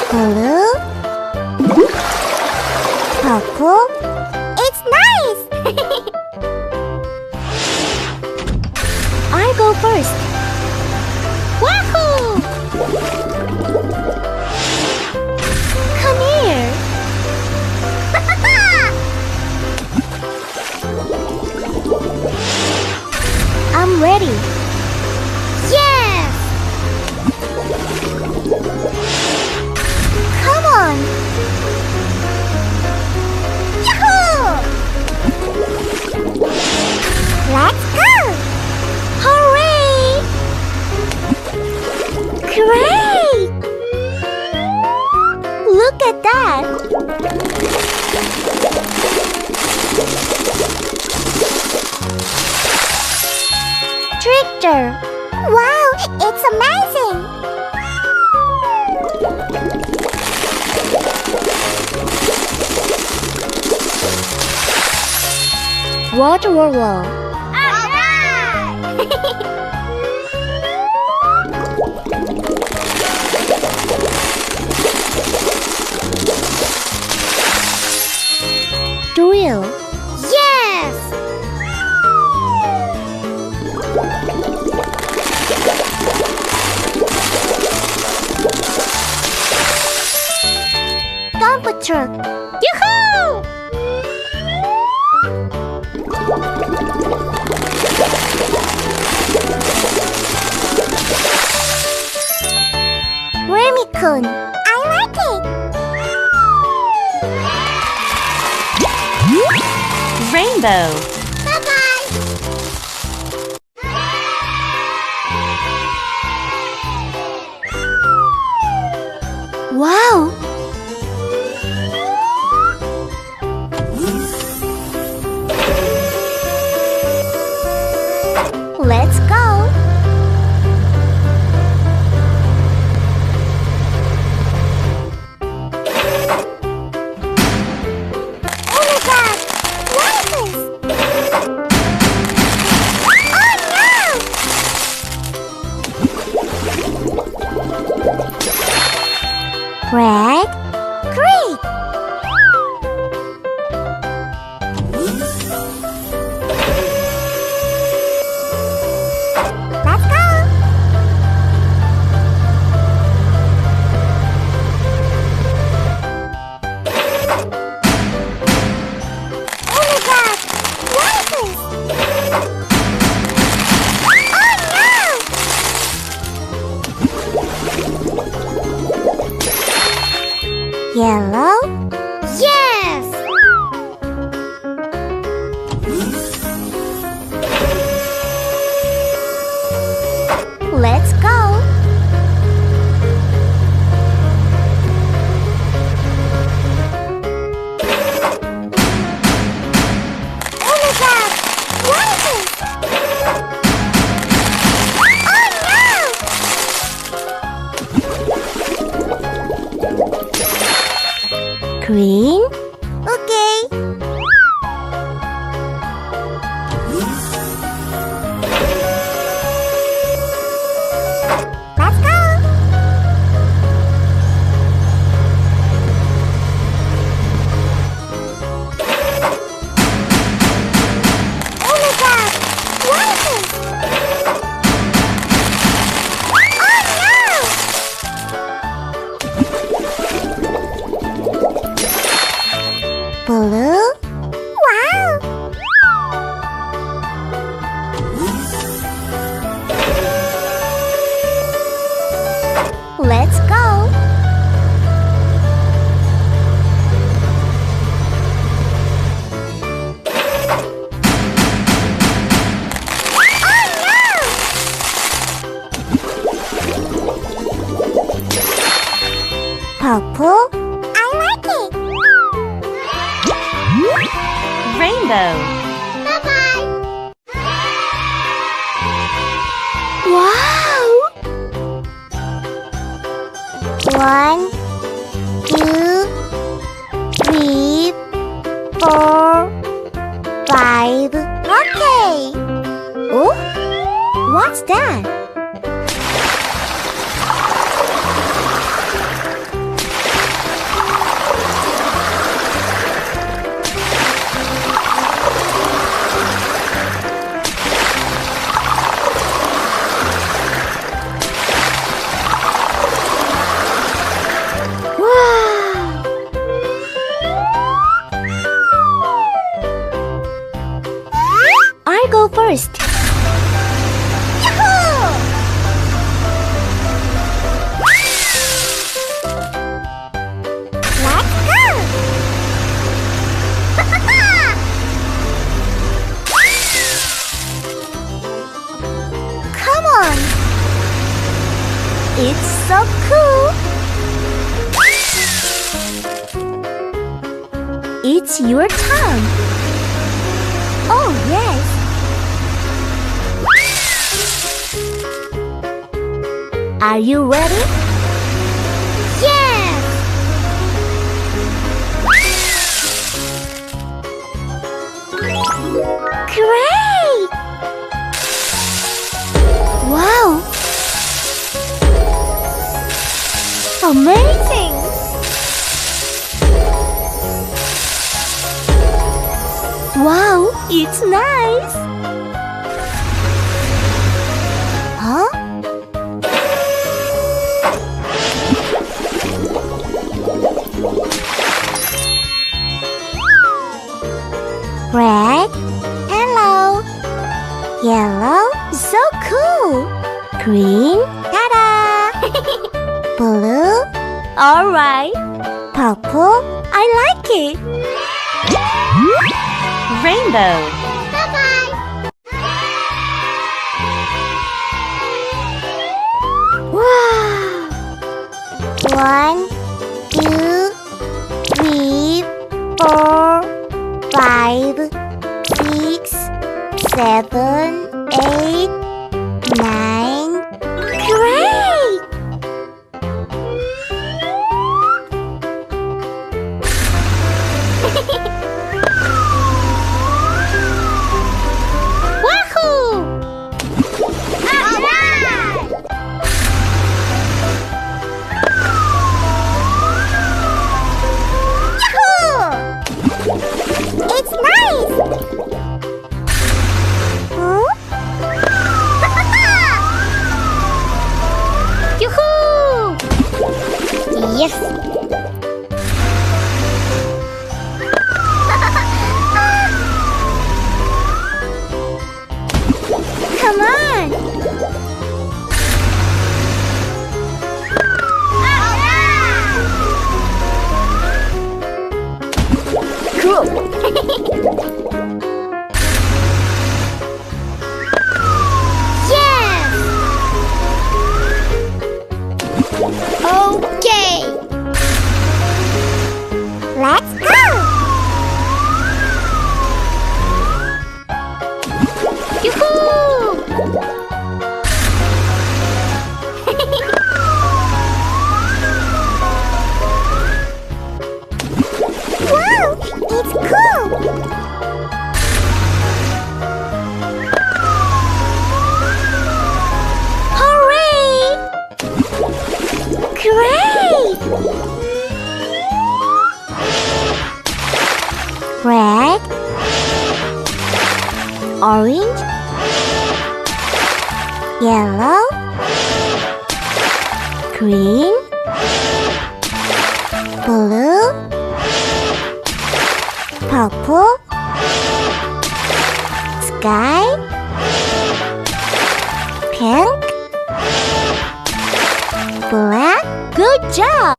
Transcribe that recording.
Blue, purple. It's nice! I go first. Wahoo! Come here. I'm ready. Yes! Come on. Yahoo! Let's go! Hooray! Great! Look at that! Tractor! Wow, it's amazing! Water World. Drill. Yes! Dump truck. Yoo-hoo! Remicone. I like it. Rainbow. Bye-bye. Wow. Let's go. Oh my God! What is this? Oh no! Red, green. Let's go. Oh my God! What is this? Oh no! Yellow? Yes! Let's go! Oh my God! What is this? Oh no! Green? Okay. Let's go. Oh my God! What is this? Oh no! Blue? Wow! Let's go! Purple? I like it! Rainbow. Bye-bye! Wow! 1, 2, 3, 4, 5. Okay! Oh? What's that? cool. It's your turn. Oh, yes. Are you ready? Yes! Great! Wow! Amazing! Wow, it's nice! Huh? Red, hello. Yellow, so cool. Green, ta-da! Blue, alright. Purple, I like it. Rainbow. Bye-bye. Wow! 1, 2, 3, 4, 5, 6, 7, 8, 9. Great! Wahoo! Alright! Yahoo! It's nice! Huh? Yoo-hoo! Yes! Come on! Cool! Yes! Okay! Let's go! Yoo-hoo! Wow! It's cool! Hooray! Great! Red, orange, yellow, green, blue, purple, sky, pink, black. Good job!